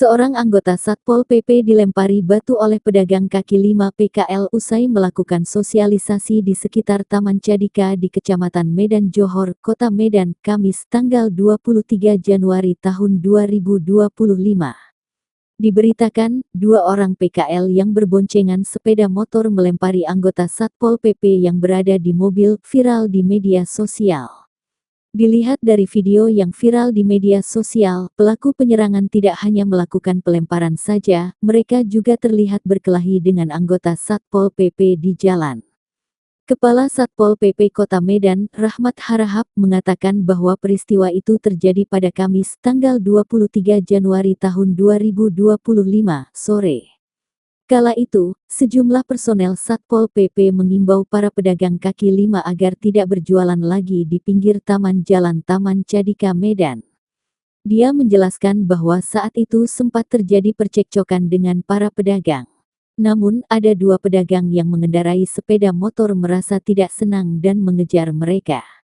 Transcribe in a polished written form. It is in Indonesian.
Seorang anggota Satpol PP dilempari batu oleh pedagang kaki lima PKL usai melakukan sosialisasi di sekitar Taman Cadika di Kecamatan Medan Johor, Kota Medan, Kamis tanggal 23 Januari tahun 2025. Diberitakan, dua orang PKL yang berboncengan sepeda motor melempari anggota Satpol PP yang berada di mobil viral di media sosial. Dilihat dari video yang viral di media sosial, pelaku penyerangan tidak hanya melakukan pelemparan saja, mereka juga terlihat berkelahi dengan anggota Satpol PP di jalan. Kepala Satpol PP Kota Medan, Rahmat Harahap, mengatakan bahwa peristiwa itu terjadi pada Kamis, tanggal 23 Januari tahun 2025, sore. Kala itu, sejumlah personel Satpol PP mengimbau para pedagang kaki lima agar tidak berjualan lagi di pinggir taman jalan Taman Cadika Medan. Dia menjelaskan bahwa saat itu sempat terjadi percekcokan dengan para pedagang. Namun, ada dua pedagang yang mengendarai sepeda motor merasa tidak senang dan mengejar mereka.